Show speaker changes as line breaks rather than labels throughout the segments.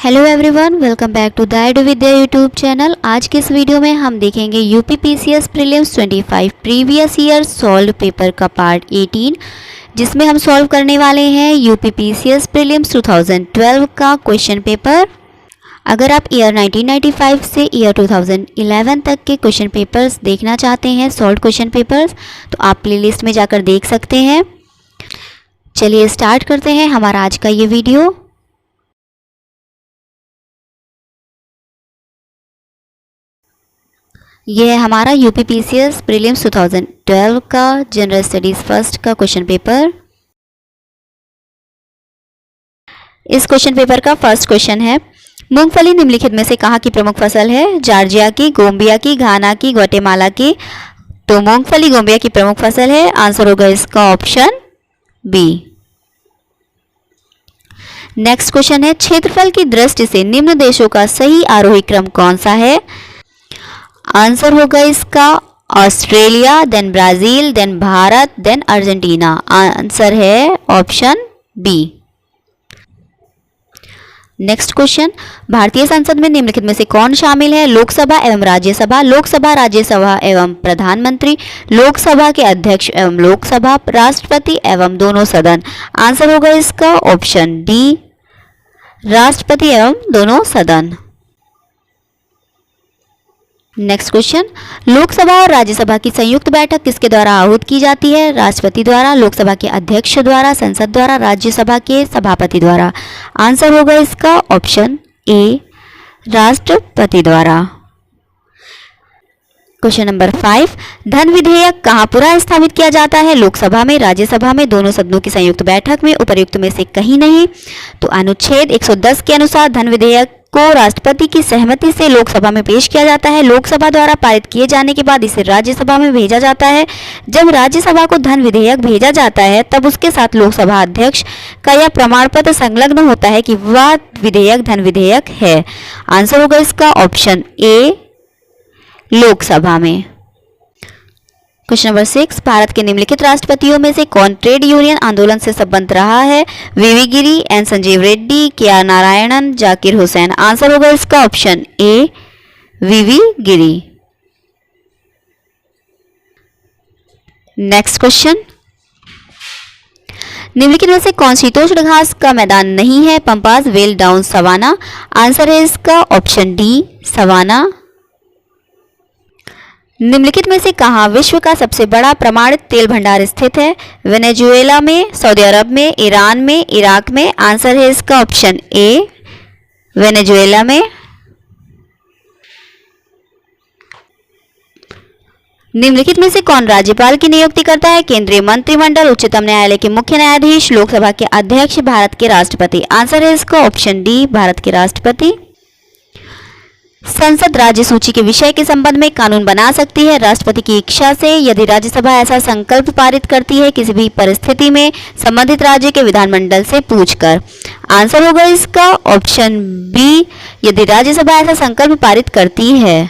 Hello everyone, welcome back to the Edu Vidya YouTube channel. आज के इस वीडियो में हम देखेंगे UP PCS prelims 25 previous year solve paper का पार्ट 18, जिसमें हम सॉल्व करने वाले हैं यूपी पीसीएस प्रीलिम्स 2012 का क्वेश्चन पेपर। अगर आप ईयर 1995 से ईयर 2011 तक के क्वेश्चन पेपर्स देखना चाहते हैं, सॉल्व क्वेश्चन पेपर्स, तो आप प्लेलिस्ट में जाकर देख सकते हैं। चलिए स्टार्ट करते हैं हमारा आज का ये वीडियो। ये है हमारा यूपी पीसीएस प्रीलिम्स 2012 का जनरल स्टडीज फर्स्ट का क्वेश्चन पेपर। इस क्वेश्चन पेपर का फर्स्ट क्वेश्चन है, मूंगफली निम्नलिखित में से कहाँ की प्रमुख फसल है? जॉर्जिया की, गोम्बिया की, घाना की, ग्वाटेमाला की। तो मूंगफली गोम्बिया की प्रमुख फसल है। आंसर होगा इसका ऑप्शन बी। नेक्स्ट क्वेश्चन है, क्षेत्रफल की दृष्टि से निम्न देशों का सही आरोही क्रम कौन सा है? आंसर होगा इसका Australia, then Brazil, then Bharat, then Argentina. Answer है ऑप्शन बी। नेक्स्ट क्वेश्चन, भारतीय संसद में निम्नलिखित में से कौन शामिल है? लोकसभा एवं राज्यसभा, लोकसभा राज्यसभा एवं प्रधानमंत्री, लोकसभा के अध्यक्ष एवं लोकसभा, राष्ट्रपति एवं दोनों सदन। आंसर होगा इसका ऑप्शन डी, राष्ट्रपति एवं दोनों सदन। नेक्स्ट क्वेश्चन, लोकसभा और राज्यसभा की संयुक्त बैठक किसके द्वारा आहूत की जाती है? राष्ट्रपति द्वारा, लोकसभा के अध्यक्ष द्वारा, संसद द्वारा, राज्यसभा के सभापति द्वारा। आंसर होगा इसका ऑप्शन ए, राष्ट्रपति द्वारा। क्वेश्चन नंबर 5, धन विधेयक कहाँ पुनः स्थापित किया जाता है? लोकसभा में, राज्यसभा में, दोनों सदनों की संयुक्त बैठक में, उपर्युक्त में से कहीं नहीं। तो अनुच्छेद 110 के अनुसार धन विधेयक को राष्ट्रपति की सहमति से लोकसभा में पेश किया जाता है। लोकसभा द्वारा पारित किए जाने के बाद इसे राज्यसभा में भेजा जाता है। जब राज्यसभा को धन विधेयक भेजा जाता है, तब उसके साथ लोकसभा अध्यक्ष का यह प्रमाण पत्र संलग्न होता है कि वह विधेयक धन विधेयक है। आंसर होगा इसका ऑप्शन ए, लोकसभा में। क्वेश्चन नंबर 6, भारत के निम्नलिखित राष्ट्रपतियों में से कौन ट्रेड यूनियन आंदोलन से संबंध रहा है? V V Giri, N Sanjiva Reddy, K R Narayanan, Zakir Hussain. Answer होगा इसका option A, V V Giri. Next question, निम्नलिखित में से कौन शीतोष्ण घास का मैदान नहीं है? Pampas, veld, down, savanna. Answer है इसका ऑप्शन डी, सवाना। निम्नलिखित में से कहाँ विश्व का सबसे बड़ा प्रमाणित तेल भंडार स्थित है? वेनेजुएला में, सऊदी अरब में, ईरान में, इराक में। आंसर है इसका ऑप्शन ए, वेनेजुएला में। निम्नलिखित में से कौन राज्यपाल की नियुक्ति करता है? केंद्रीय मंत्रिमंडल, उच्चतम न्यायालय के मुख्य न्यायाधीश, लोकसभा के अध्यक्ष, भारत के राष्ट्रपति। आंसर है इसका ऑप्शन डी, भारत के राष्ट्रपति। संसद राज्य सूची के विषय के संबंध में कानून बना सकती है राष्ट्रपति की इच्छा से, यदि राज्यसभा ऐसा संकल्प पारित करती है किसी भी परिस्थिति में संबंधित राज्य के विधानमंडल से पूछकर। आंसर होगा इसका ऑप्शन बी, यदि राज्यसभा ऐसा संकल्प पारित करती है।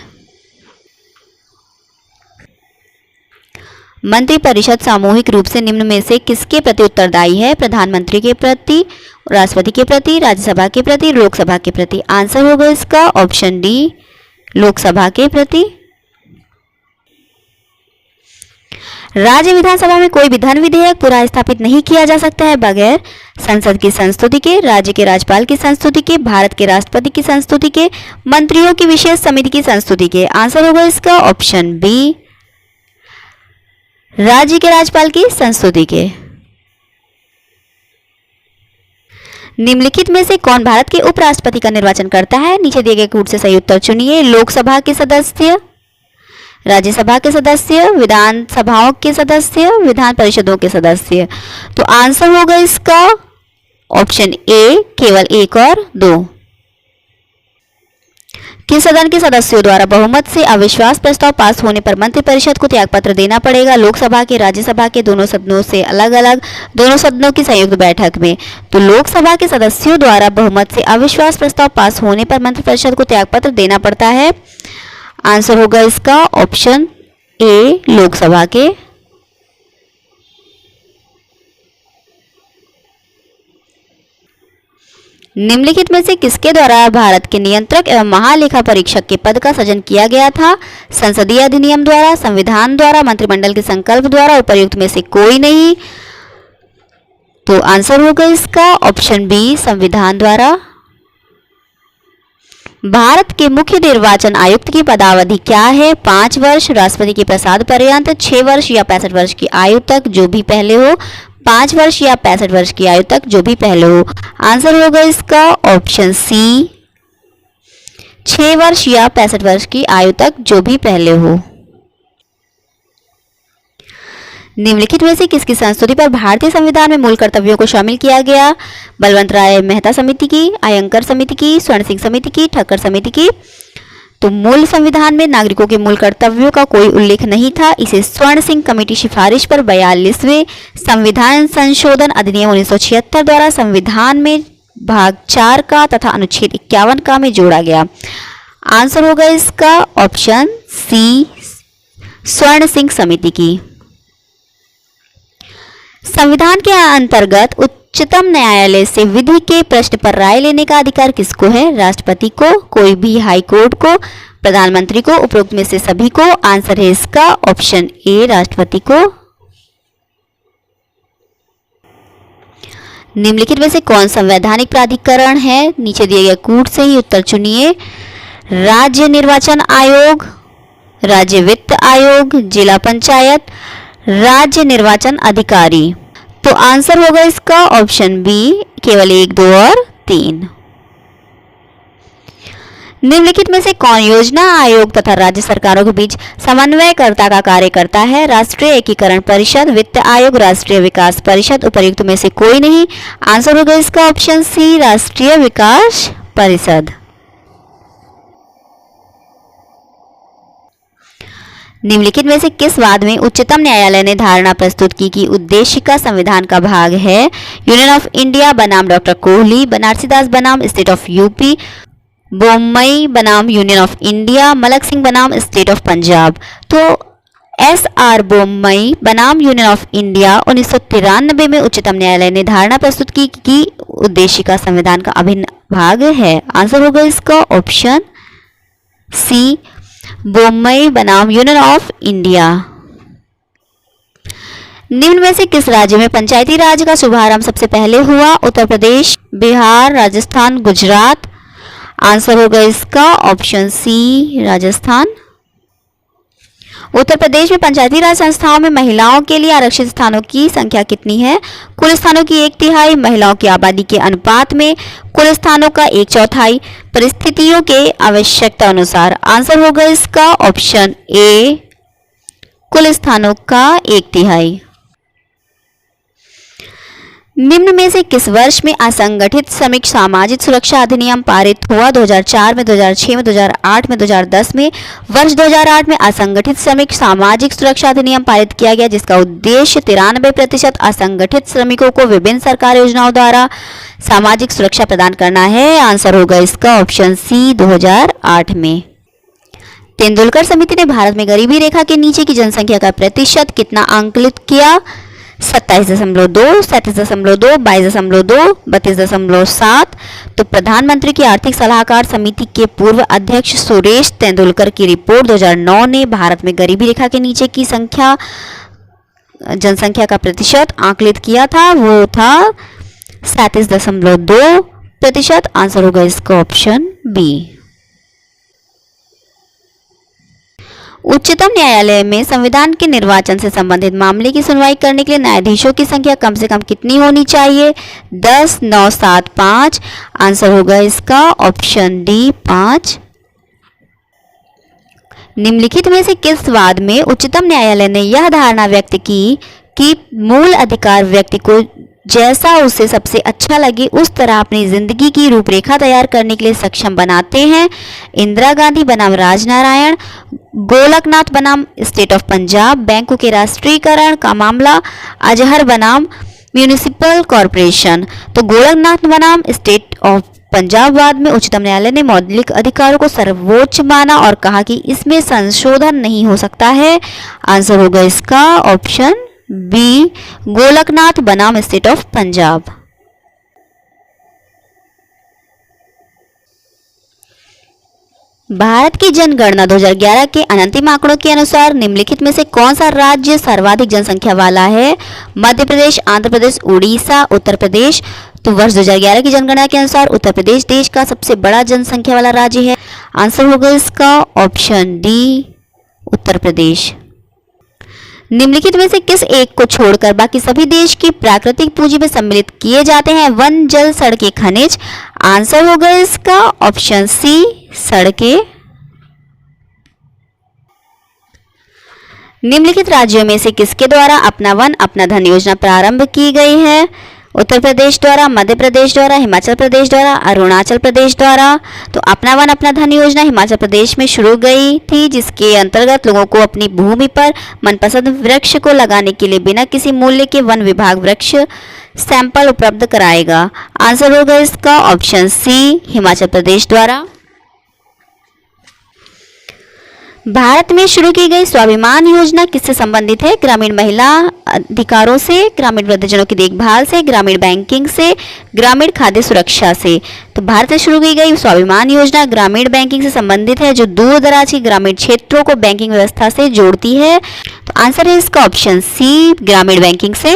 मंत्रिपरिषद सामूहिक रूप से निम्न में से किसके प्रति उत्तरदायी है? प्रधानमंत्री के प्रति, राष्ट्रपति के प्रति, राज्यसभा के प्रति, लोकसभा के प्रति। आंसर होगा इसका ऑप्शन डी, लोकसभा के प्रति। राज्य विधानसभा में कोई भी धन विधेयक पुनः स्थापित नहीं किया जा सकता है बगैर संसद की संस्तुति के, राज्य के राज्यपाल की संस्तुति के, भारत के राष्ट्रपति की संस्तुति के, मंत्रियों की विशेष समिति की संस्तुति के। आंसर होगा इसका ऑप्शन बी, राज्य के राज्यपाल की संस्तुति के। निम्नलिखित में से कौन भारत के उपराष्ट्रपति का निर्वाचन करता है? नीचे दिए गए कूट से सही उत्तर चुनिए। लोकसभा के सदस्य, राज्यसभा के सदस्य, विधान सभाओं के सदस्य, विधान परिषदों के सदस्य। तो आंसर होगा इसका ऑप्शन ए, केवल 1 और 2। किस सदन के सदस्यों द्वारा बहुमत से अविश्वास प्रस्ताव पास होने पर मंत्रिपरिषद को त्यागपत्र देना पड़ेगा? लोकसभा के, राज्यसभा के, दोनों सदनों से अलग अलग, दोनों सदनों की संयुक्त बैठक में। तो लोकसभा के सदस्यों द्वारा बहुमत से अविश्वास प्रस्ताव पास होने पर मंत्रिपरिषद को त्यागपत्र देना पड़ता है। आंसर होगा इसका ऑप्शन ए, लोकसभा के। निम्नलिखित में से किसके द्वारा भारत के नियंत्रक एवं महालेखा परीक्षक के पद का सृजन किया गया था? संसदीय अधिनियम द्वारा, संविधान द्वारा, मंत्रिमंडल के संकल्प द्वारा, उपर्युक्त में से कोई नहीं। तो आंसर होगा इसका ऑप्शन बी, संविधान द्वारा। भारत के मुख्य निर्वाचन आयुक्त की पदावधि क्या है? 5 वर्ष, राष्ट्रपति के प्रसाद पर्यंत, 6 वर्ष या 65 वर्ष की आयु तक, जो भी पहले हो। 5 वर्ष या 65 वर्ष की आयु तक, जो भी पहले हो। आंसर होगा इसका ऑप्शन सी, 6 वर्ष या 65 वर्ष की आयु तक, जो भी पहले हो। निम्नलिखित में से किसकी संस्तुति पर भारतीय संविधान में मूल कर्तव्यों को शामिल किया गया? बलवंत राय मेहता समिति की, अयंकर समिति की, स्वर्ण सिंह समिति की, ठक्कर समिति की। तो मूल संविधान में नागरिकों के मूल कर्तव्यों का कोई उल्लेख नहीं था। इसे स्वर्ण सिंह कमेटी सिफारिश पर 42वें संविधान संशोधन अधिनियम 1976 द्वारा संविधान में भाग 4 का तथा अनुच्छेद 51 का में जोड़ा गया। आंसर होगा इसका ऑप्शन सी, स्वर्ण सिंह समिति की। संविधान के अंतर्गत उच्चतम न्यायालय से विधि के प्रश्न पर राय लेने का अधिकार किसको है? राष्ट्रपति को, कोई भी हाई कोर्ट को, प्रधानमंत्री को, उपरोक्त में से सभी को। आंसर है इसका ऑप्शन ए, राष्ट्रपति को। निम्नलिखित में से कौन संवैधानिक प्राधिकरण है? नीचे दिए गए कूट से ही उत्तर चुनिए। राज्य निर्वाचन आयोग, राज्य वित्त आयोग, जिला पंचायत, राज्य निर्वाचन अधिकारी। तो आंसर होगा इसका ऑप्शन बी, केवल 1, 2 और 3। निम्नलिखित में से कौन योजना आयोग तथा राज्य सरकारों के बीच समन्वयकर्ता का कार्य करता है? राष्ट्रीय एकीकरण परिषद, वित्त आयोग, राष्ट्रीय विकास परिषद, उपर्युक्त में से कोई नहीं। आंसर होगा इसका ऑप्शन सी, राष्ट्रीय विकास परिषद। निम्नलिखित में से किस वाद में उच्चतम न्यायालय ने धारणा प्रस्तुत की कि उद्देशिका संविधान का भाग है? यूनियन ऑफ इंडिया बनाम डॉक्टर कोहली, बनारसी दास बनाम स्टेट ऑफ यूपी, बोम्मई बनाम Union of India, Malak Singh बनाम स्टेट ऑफ पंजाब। तो SR बोम्मई बनाम यूनियन ऑफ इंडिया 1993 में उच्चतम न्यायालय ने धारणा प्रस्तुत की कि उद्देशिका संविधान का अभिन्न भाग है। आंसर होगा इसका ऑप्शन सी, बोम्मई बनाम यूनियन ऑफ इंडिया। निम्न में से किस राज्य में पंचायती राज का शुभारंभ सबसे पहले हुआ? उत्तर प्रदेश, बिहार, राजस्थान, गुजरात। आंसर होगा इसका ऑप्शन सी, राजस्थान। उत्तर प्रदेश में पंचायती राज संस्थाओं में महिलाओं के लिए आरक्षित स्थानों की संख्या कितनी है? कुल स्थानों की 1/3, महिलाओं की आबादी के अनुपात में कुल स्थानों का 1/4, परिस्थितियों के आवश्यकता अनुसार। आंसर होगा इसका ऑप्शन ए, कुल स्थानों का 1/3। निम्न में से किस वर्ष में असंगठित श्रमिक सामाजिक सुरक्षा अधिनियम पारित हुआ? 2004 में, 2006 में, 2008 में, 2010 में। वर्ष 2008 में असंगठित श्रमिक सामाजिक सुरक्षा अधिनियम पारित किया गया, जिसका उद्देश्य 93% असंगठित श्रमिकों को विभिन्न सरकारी योजनाओं द्वारा सामाजिक सुरक्षा प्रदान करना है। आंसर होगा इसका ऑप्शन सी, 2008 में। तेंदुलकर समिति ने भारत में गरीबी रेखा के नीचे की जनसंख्या का प्रतिशत कितना आंकलित किया? 27.2, 37.2, 22.2, 32.7। तो प्रधानमंत्री की आर्थिक सलाहकार समिति के पूर्व अध्यक्ष सुरेश तेंदुलकर की रिपोर्ट 2009 ने भारत में गरीबी रेखा के नीचे की जनसंख्या का प्रतिशत आंकलित किया था, वो था 37.2%। आंसर होगा इसका ऑप्शन बी। उच्चतम न्यायालय में संविधान के निर्वाचन से संबंधित मामले की सुनवाई करने के लिए न्यायाधीशों की संख्या कम से कम कितनी होनी चाहिए? 10, 9, 7, 5। आंसर होगा इसका ऑप्शन डी, 5। निम्नलिखित में से किस वाद में उच्चतम न्यायालय ने यह धारणा व्यक्त की कि मूल अधिकार व्यक्ति को जैसा उसे सबसे अच्छा लगे उस तरह अपनी जिंदगी की रूपरेखा तैयार करने के लिए सक्षम बनाते हैं? इंदिरा गांधी बनाम राजनारायण, गोलकनाथ बनाम स्टेट ऑफ पंजाब, बैंकों के राष्ट्रीयकरण का मामला, अजहर बनाम म्यूनिसिपल कॉरपोरेशन। तो गोलकनाथ बनाम स्टेट ऑफ पंजाब वाद में उच्चतम न्यायालय ने मौलिक अधिकारों को सर्वोच्च माना और कहा कि इसमें संशोधन नहीं हो सकता है। आंसर होगा इसका ऑप्शन बी, गोलकनाथ बनाम स्टेट ऑफ पंजाब। भारत की जनगणना 2011 के अंतिम आंकड़ों के अनुसार निम्नलिखित में से कौन सा राज्य सर्वाधिक जनसंख्या वाला है? मध्य प्रदेश, आंध्र प्रदेश, उड़ीसा, उत्तर प्रदेश। तो वर्ष 2011 की जनगणना के अनुसार उत्तर प्रदेश देश का सबसे बड़ा जनसंख्या वाला राज्य है। आंसर होगा इसका ऑप्शन डी, उत्तर प्रदेश। निम्नलिखित में से किस एक को छोड़कर बाकी सभी देश की प्राकृतिक पूंजी में सम्मिलित किए जाते हैं? वन, जल, सड़कें, खनिज। आंसर होगा इसका ऑप्शन सी, सड़कें। निम्नलिखित राज्यों में से किसके द्वारा अपना वन अपना धन योजना प्रारंभ की गई है? उत्तर प्रदेश द्वारा, मध्य प्रदेश द्वारा, हिमाचल प्रदेश द्वारा, अरुणाचल प्रदेश द्वारा। तो अपना वन अपना धन योजना हिमाचल प्रदेश में शुरू गई थी, जिसके अंतर्गत लोगों को अपनी भूमि पर मनपसंद वृक्ष को लगाने के लिए बिना किसी मूल्य के वन विभाग वृक्ष सैंपल उपलब्ध कराएगा। आंसर होगा इसका ऑप्शन सी, हिमाचल प्रदेश द्वारा। भारत में शुरू की गई स्वाभिमान योजना किससे संबंधित है? ग्रामीण महिला अधिकारों से, ग्रामीण वृद्धजनों की देखभाल से, ग्रामीण बैंकिंग से, ग्रामीण खाद्य सुरक्षा से। तो भारत में शुरू की गई स्वाभिमान योजना ग्रामीण बैंकिंग से संबंधित है, जो दूर दराज के ग्रामीण क्षेत्रों को बैंकिंग व्यवस्था से जोड़ती है। तो आंसर है इसका ऑप्शन सी, ग्रामीण बैंकिंग से।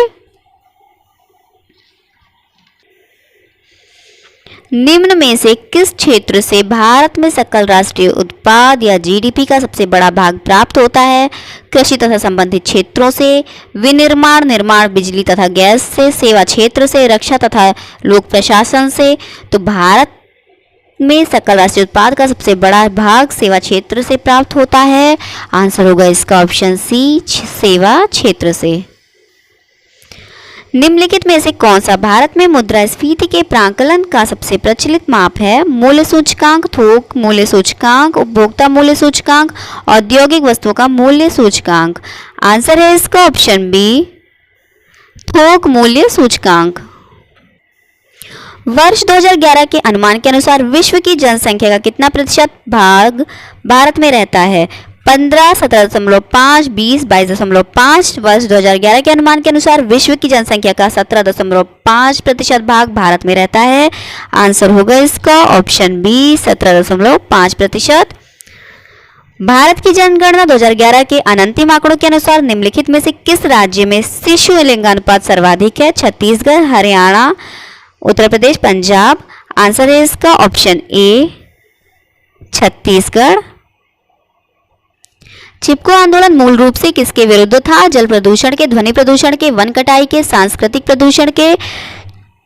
निम्न में से किस क्षेत्र से भारत में सकल राष्ट्रीय उत्पाद या जीडीपी का सबसे बड़ा भाग प्राप्त होता है? कृषि तथा संबंधित क्षेत्रों से, विनिर्माण, निर्माण, बिजली तथा गैस से, सेवा क्षेत्र से, रक्षा तथा लोक प्रशासन से। तो भारत में सकल राष्ट्रीय उत्पाद का सबसे बड़ा भाग सेवा क्षेत्र से प्राप्त होता है। आंसर होगा इसका ऑप्शन सी, सेवा क्षेत्र से। निम्नलिखित में से कौन सा भारत में मुद्रास्फीति के प्रांकलन का सबसे प्रचलित माप है? मूल्य सूचकांक, थोक मूल्य सूचकांक, उपभोक्ता मूल्य सूचकांक, औद्योगिक वस्तुओं का मूल्य सूचकांक। आंसर है इसका ऑप्शन बी, थोक मूल्य सूचकांक। वर्ष 2011 के अनुमान के अनुसार विश्व की जनसंख्या का कितना प्रतिशत भाग भारत में रहता है? 15, 17.5, 20, 22.5। वर्ष 2011 के अनुमान के अनुसार विश्व की जनसंख्या का 17.5% भाग भारत में रहता है। आंसर होगा इसका ऑप्शन बी, 17.5%। भारत की जनगणना 2011 के अंतिम आंकड़ों के अनुसार निम्नलिखित में से किस राज्य में शिशु लिंगानुपात सर्वाधिक है? छत्तीसगढ़, हरियाणा, उत्तर प्रदेश, पंजाब। आंसर है इसका ऑप्शन ए, छत्तीसगढ़। चिपको आंदोलन मूल रूप से किसके विरुद्ध था? जल प्रदूषण के, ध्वनि प्रदूषण के, वन कटाई के, सांस्कृतिक प्रदूषण के।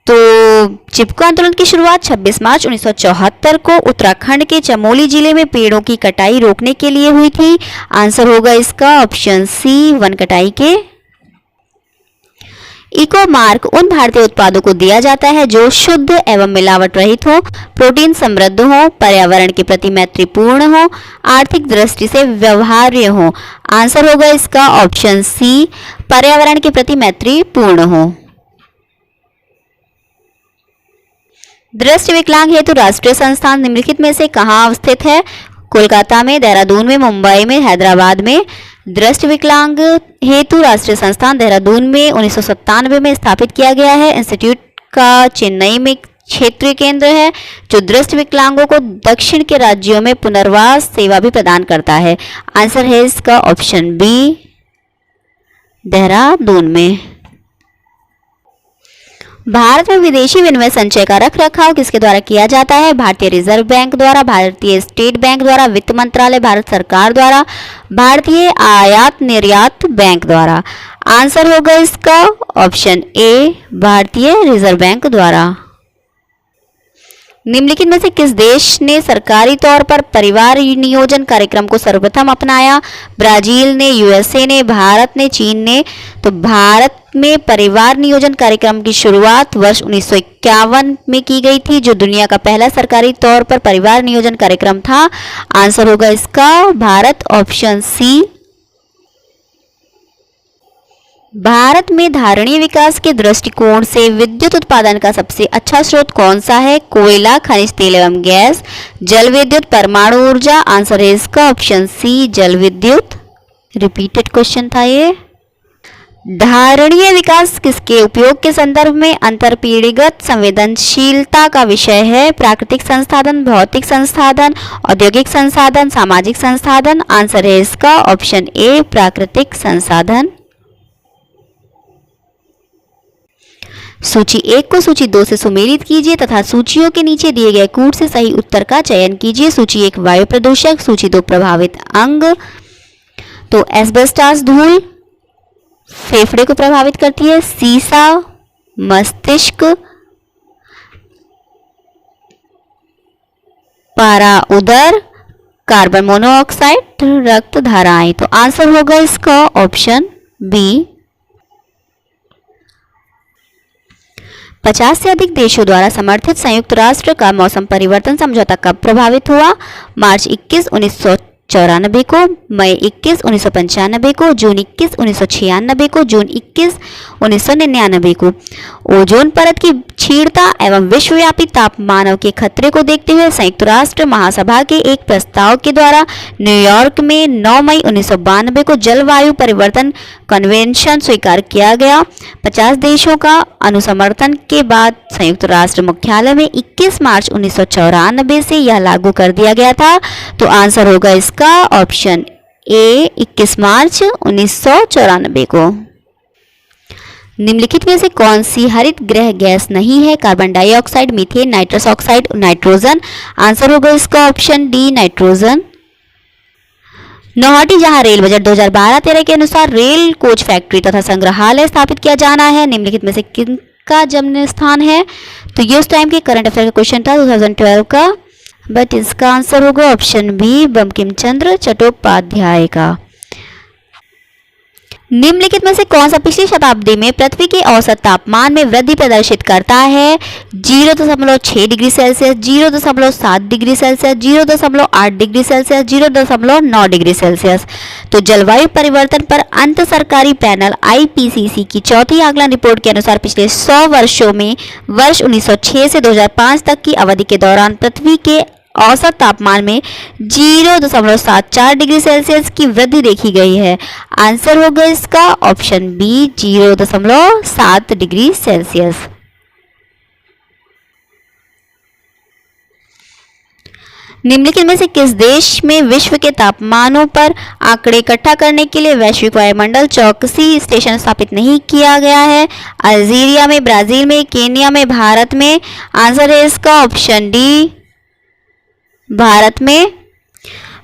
तो चिपको आंदोलन की शुरुआत 26 मार्च 1974 को उत्तराखंड के चमोली जिले में पेड़ों की कटाई रोकने के लिए हुई थी। आंसर होगा इसका ऑप्शन सी, वन कटाई के। इको मार्क उन भारतीय उत्पादों को दिया जाता है जो शुद्ध एवं मिलावट रहित हो, प्रोटीन समृद्ध हो, पर्यावरण के प्रति मैत्रीपूर्ण हो, आर्थिक दृष्टि से व्यवहार्य हो। आंसर होगा इसका ऑप्शन सी, पर्यावरण के प्रति मैत्रीपूर्ण हो। दृष्टि विकलांग हेतु राष्ट्रीय संस्थान निम्नलिखित में से कहाँ अवस्थित है? कोलकाता में, देहरादून में, मुंबई में, हैदराबाद में। दृष्टि विकलांग हेतु राष्ट्रीय संस्थान देहरादून में 1997 में स्थापित किया गया है। इंस्टीट्यूट का चेन्नई में क्षेत्रीय केंद्र है, जो दृष्टि विकलांगों को दक्षिण के राज्यों में पुनर्वास सेवा भी प्रदान करता है। आंसर है इसका ऑप्शन बी, देहरादून में। भारत में विदेशी विनिमय संचय का रख रखाव किसके द्वारा किया जाता है? भारतीय रिजर्व बैंक द्वारा, भारतीय स्टेट बैंक द्वारा, वित्त मंत्रालय भारत सरकार द्वारा, भारतीय आयात निर्यात बैंक द्वारा। आंसर होगा इसका ऑप्शन ए, भारतीय रिजर्व बैंक द्वारा। निम्नलिखित में से किस देश ने सरकारी तौर पर परिवार नियोजन कार्यक्रम को सर्वप्रथम अपनाया? ब्राजील ने, यूएसए ने, भारत ने, चीन ने। तो भारत में परिवार नियोजन कार्यक्रम की शुरुआत वर्ष 1951 में की गई थी, जो दुनिया का पहला सरकारी तौर पर परिवार नियोजन कार्यक्रम था। आंसर होगा इसका भारत, ऑप्शन सी। भारत में धारणीय विकास के दृष्टिकोण से विद्युत उत्पादन का सबसे अच्छा स्रोत कौन सा है? कोयला, खनिज तेल एवं गैस, जल विद्युत, परमाणु ऊर्जा। आंसर है इसका ऑप्शन सी, जल विद्युत। रिपीटेड क्वेश्चन था ये। धारणीय विकास किसके उपयोग के संदर्भ में अंतरपीढ़ीगत संवेदनशीलता का विषय है? प्राकृतिक संसाधन, भौतिक संसाधन, औद्योगिक संसाधन, सामाजिक संसाधन। आंसर है इसका ऑप्शन ए प्राकृतिक संसाधन। सूची 1 को सूची 2 से सुमेलित कीजिए तथा सूचियों के नीचे दिए गए कूट से सही उत्तर का चयन कीजिए। सूची 1 वायु प्रदूषक, सूची 2 प्रभावित अंग। तो एस्बेस्टॉस धूल फेफड़े को प्रभावित करती है, सीसा मस्तिष्क, पारा उदर, कार्बन मोनोऑक्साइड रक्त धाराएं। तो आंसर होगा इसका ऑप्शन बी। 50 से अधिक देशों द्वारा समर्थित संयुक्त राष्ट्र का मौसम परिवर्तन समझौता कब प्रभावित हुआ? मार्च 21, 1994 को, मई 21, 1995 को, जून 21, 1996 को, जून 21, 1999 को। ओजोन परत की क्षीणता एवं विश्वव्यापी तापमानों के खतरे को देखते हुए संयुक्त राष्ट्र महासभा के एक प्रस्ताव के द्वारा न्यूयॉर्क में 9 मई 1992 को जलवायु परिवर्तन कन्वेंशन स्वीकार किया गया। 50 देशों का अनुसमर्थन के बाद संयुक्त राष्ट्र मुख्यालय में 21 मार्च 1994 से यह लागू कर दिया गया था। तो आंसर होगा इसका ऑप्शन ए 21 मार्च 1994 को। निम्नलिखित में से कौन सी हरित गृह गैस नहीं है? Carbon dioxide, methane, nitrous oxide, nitrogen. Answer होगा इसका ऑप्शन डी नाइट्रोजन। नौहट्टी जहां रेल बजट 2012-13 के अनुसार रेल कोच फैक्ट्री तथा संग्रहालय स्थापित किया जाना है, निम्नलिखित में से किनका जन्म स्थान है? तो ये उस टाइम के करंट अफेयर का क्वेश्चन था 2012 का, बट इसका आंसर होगा ऑप्शन बी बंकिम चंद्र चट्टोपाध्याय का। निम्नलिखित में से कौन सा पिछली शताब्दी में पृथ्वी के औसत तापमान में वृद्धि प्रदर्शित करता है? 0.6 degree Celsius, 0.7 degree Celsius, 0.8 degree Celsius, 0.9 degree Celsius. तो जलवायु परिवर्तन पर अंतर सरकारी पैनल IPCC की चौथी आकलन रिपोर्ट के अनुसार पिछले 100 वर्षों में वर्ष 1906 से 2005 तक की अवधि के दौरान पृथ्वी के औसत तापमान में 0.74 डिग्री सेल्सियस की वृद्धि देखी गई है। आंसर होगा इसका ऑप्शन बी 0.7 डिग्री सेल्सियस। निम्नलिखित में से किस देश में विश्व के तापमानों पर आंकड़े इकट्ठा करने के लिए वैश्विक वायुमंडल चौकसी स्टेशन स्थापित नहीं किया गया है? अल्जीरिया में, ब्राजील में, केन्या में, भारत में। आंसर है इसका ऑप्शन डी भारत में।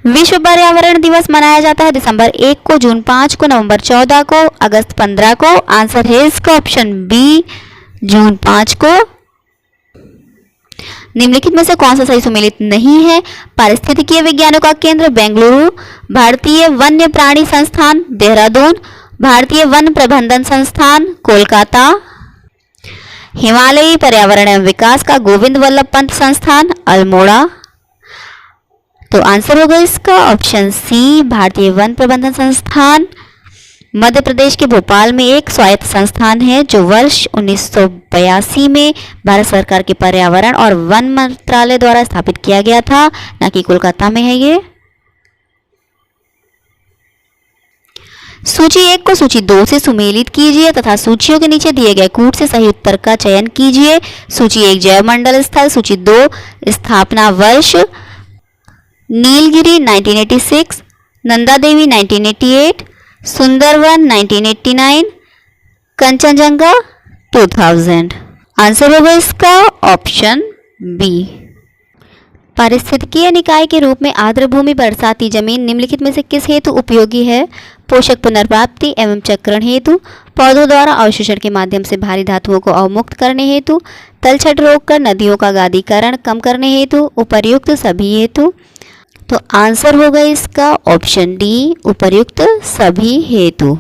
विश्व पर्यावरण दिवस मनाया जाता है दिसंबर 1 को, जून 5 को, नवंबर 14 को, अगस्त 15 को। आंसर है इसका ऑप्शन बी जून 5 को। निम्नलिखित में से कौन सा सही सुमेलित नहीं है? पारिस्थितिकीय विज्ञानों का केंद्र बेंगलुरु, भारतीय वन्य प्राणी संस्थान देहरादून, भारतीय वन प्रबंधन संस्थान कोलकाता, हिमालयी पर्यावरण एवं विकास का गोविंद वल्लभ पंत संस्थान अल्मोड़ा। तो आंसर होगा इसका ऑप्शन सी भारतीय वन प्रबंधन संस्थान। मध्य प्रदेश के भोपाल में एक स्वायत्त संस्थान है जो वर्ष 1982 में भारत सरकार के पर्यावरण और वन मंत्रालय द्वारा स्थापित किया गया था, ना कि कोलकाता में है ये। सूची 1 को सूची 2 से सुमेलित कीजिए तथा सूचियों के नीचे दिए गए कूट से सही उत्तर का चयन कीजिए। सूची 1 जयमंडल स्थल, सूची 2 स्थापना वर्ष नीलगिरी 1986, नंदा देवी 1988, सुंदरवन 1989, कंचनजंगा 2000। आंसर होगा इसका ऑप्शन बी। पारिस्थितिकीय निकाय के रूप में आर्द्र भूमि बरसाती जमीन निम्नलिखित में से किस हेतु उपयोगी है? पोषक पुनर्प्राप्ति एवं चक्रण हेतु, पौधों द्वारा अवशोषण के माध्यम से भारी धातुओं को अवमुक्त करने हेतु, तलछट रोककर नदियों का गादीकरण कम करने हेतु, उपर्युक्त सभी हेतु। तो आंसर होगा इसका ऑप्शन डी उपर्युक्त सभी हेतु।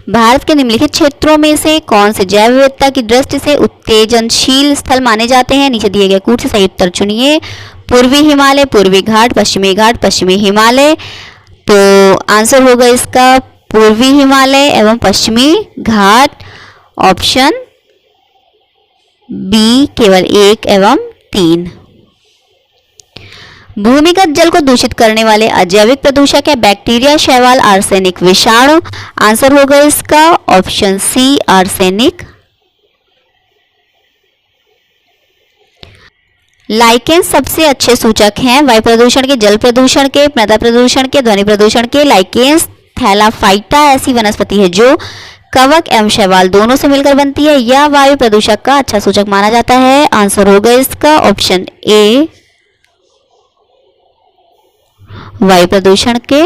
भारत के निम्नलिखित क्षेत्रों में से कौन से जैव विविधता की दृष्टि से उत्तेजनशील स्थल माने जाते हैं? नीचे दिए गए कूट से सही उत्तर चुनिए। पूर्वी हिमालय, पूर्वी घाट, पश्चिमी हिमालय। तो आंसर होगा इसका पूर्वी हिमालय एवं पश्चिमी घाट। ऑप्शन बी केवल 1 एवं 3। भूमिगत जल को दूषित करने वाले अजैविक प्रदूषक है बैक्टीरिया, शैवाल, आर्सेनिक, विषाणु। आंसर होगा इसका ऑप्शन सी आर्सेनिक। लाइकेन सबसे अच्छे सूचक हैं वायु प्रदूषण के, जल प्रदूषण के, मृदा प्रदूषण के, ध्वनि प्रदूषण के। लाइकेन्स थैलाफाइटा ऐसी वनस्पति है जो कवक एवं शैवाल दोनों से मिलकर बनती है। यह वायु प्रदूषक का अच्छा सूचक माना जाता है। आंसर होगा इसका ऑप्शन ए वायु प्रदूषण के।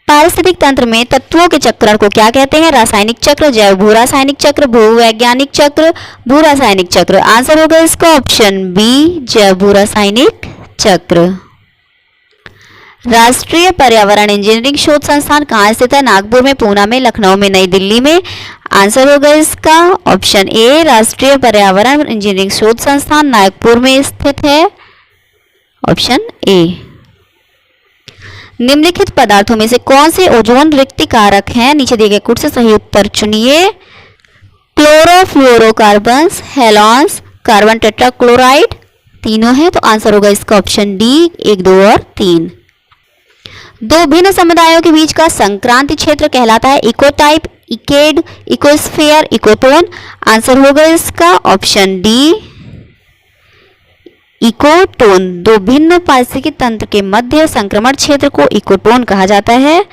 पारिस्थितिक तंत्र में तत्वों के चक्रण को क्या कहते हैं? रासायनिक चक्र, जैव भू रासायनिक चक्र, भूवैज्ञानिक चक्र, भू रासायनिक चक्र। आंसर होगा इसका ऑप्शन बी जैव भू रासायनिक चक्र। राष्ट्रीय पर्यावरण इंजीनियरिंग शोध संस्थान कहाँ स्थित है? नागपुर में, पूना में, लखनऊ में, नई दिल्ली में। आंसर होगा इसका ऑप्शन ए राष्ट्रीय पर्यावरण इंजीनियरिंग शोध संस्थान नागपुर में स्थित है। Option A. निम्नलिखित पदार्थों में से कौन से ओजोन रिक्ति कारक हैं? नीचे दिए गए कुछ से सही उत्तर चुनिए। क्लोरोफ्लोरोकार्बन्स, हेलॉन्स, कार्बन टेट्राक्लोराइड, तीनों है। तो आंसर होगा इसका ऑप्शन डी 1, 2 और 3। दो भिन्न समुदायों के बीच का संक्रांति क्षेत्र कहलाता है इकोटाइप, इकेड, इकोस्फेयर, इकोटोन। आंसर होगा इसका ऑप्शन डी इकोटोन। दो भिन्न पारिस्थितिक तंत्र के मध्य संक्रमण क्षेत्र को इकोटोन कहा जाता है।